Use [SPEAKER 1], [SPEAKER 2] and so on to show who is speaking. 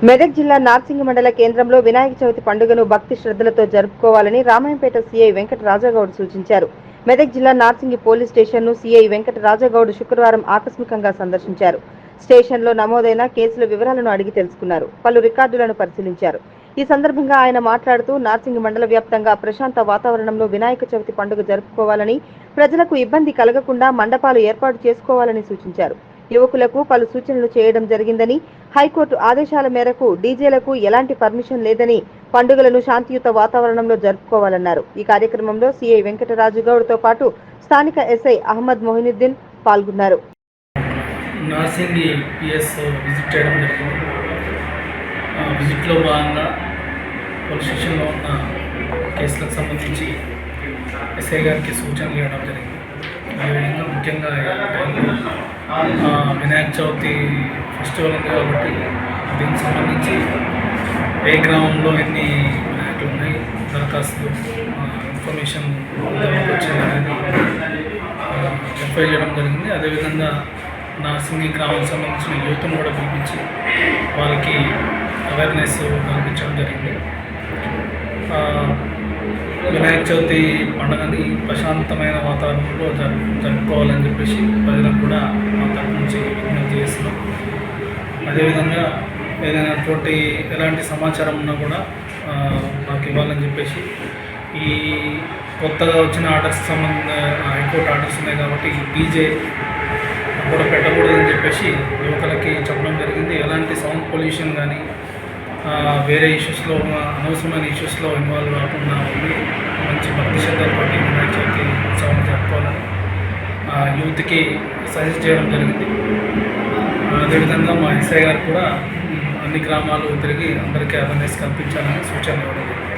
[SPEAKER 1] మెదక్ జిల్లా నార్సింగి మండల కేంద్రంలో వినాయక చవితి పండుగను భక్తి శ్రద్ధలతో జరుపుకోవాలని రామాయంపేట సీఐ వెంకట రాజాగౌడ్ సూచించారు. మెదక్ జిల్లా నార్సింగి పోలీస్ స్టేషన్ను సీఐ వెంకట రాజాగౌడ్ శుక్రవారం ఆకస్మికంగా సందర్శించారు. స్టేషన్లో నమోదైన కేసుల వివరాలను అడిగి తెలుసుకున్నారు. పలు రికార్డులను పరిశీలించారు. ఈ సందర్భంగా ఆయన మాట్లాడుతూ నార్సింగి మండల వ్యాప్తంగా ప్రశాంత వాతావరణంలో వినాయక చవితి పండుగ జరుపుకోవాలని, ప్రజలకు ఇబ్బంది కలగకుండా మండపాలు ఏర్పాటు చేసుకోవాలని సూచించారు. యువకులకు పలు సూచనలు చేయడం జరిగిందని, హైకోర్టు ఆదేశాల మేరకు డీజేలకు ఎలాంటి పర్మిషన్ లేదని, పండుగలను శాంతియుత వాతావరణంలో జరుపుకోవాలన్నారు. ఈ కార్యక్రమంలో సీఐ వెంకటరాజుగౌడ్తో పాటు స్థానిక ఎస్ఐ అహ్మద్ మొహినుద్దీన్ పాల్గొన్నారు.
[SPEAKER 2] నార్సింగి పిఎస్ విజిట్ చేయడం జరిగింది. విజిట్లో భాగంగా పోలీస్ స్టేషన్లో ఉన్న కేసులకు సంబంధించి ఎస్ఐ గారికి సూచనలు ఇవ్వడం జరిగింది. అదేవిధంగా ముఖ్యంగా వినాయక చవితి ఫెస్టివల్ ఉంది కాబట్టి దీనికి సంబంధించి ఏ గ్రామంలో ఎన్ని వినాయకులు ఉన్నాయి, దరఖాస్తులు ఇన్ఫర్మేషన్ వచ్చిందనేది వెరిఫై చేయడం జరిగింది. అదేవిధంగా నార్సింగి గ్రామానికి సంబంధించిన యూత్ను కూడా పిలిపించి వాళ్ళకి అవేర్నెస్ కల్పించడం జరిగింది. వినాయక చవితి పండుగని ప్రశాంతమైన వాతావరణంలో జరుపుకోవాలని చెప్పేసి ప్రజలకు కూడా మా తరఫు నుంచి విజ్ఞప్తి చేస్తున్నాం. అదేవిధంగా ఏదైనటువంటి ఎలాంటి సమాచారం ఉన్నా కూడా నాకు ఇవ్వాలని చెప్పేసి, ఈ కొత్తగా వచ్చిన ఆర్డర్స్ హైకోర్టు ఆర్డర్స్ ఉన్నాయి కాబట్టి డీజే కూడా పెట్టకూడదని చెప్పేసి యువకులకి చెప్పడం జరిగింది. ఎలాంటి సౌండ్ పొల్యూషన్ కానీ వేరే ఇష్యూస్లో అనవసరమైన ఇష్యూస్లో ఇన్వాల్వ్ కాకుండా ఉండి మంచి భక్తి శ్రద్ధలతోటి వినాయక చవితి ఉత్సవం జరుపుకోవాలని యూత్కి సజెస్ట్ చేయడం జరిగింది. అదేవిధంగా మా ఎస్ఐ గారు కూడా అన్ని గ్రామాలు తిరిగి అందరికీ అవేర్నెస్ కల్పించాలని సూచనలు ఇవ్వడం జరిగింది.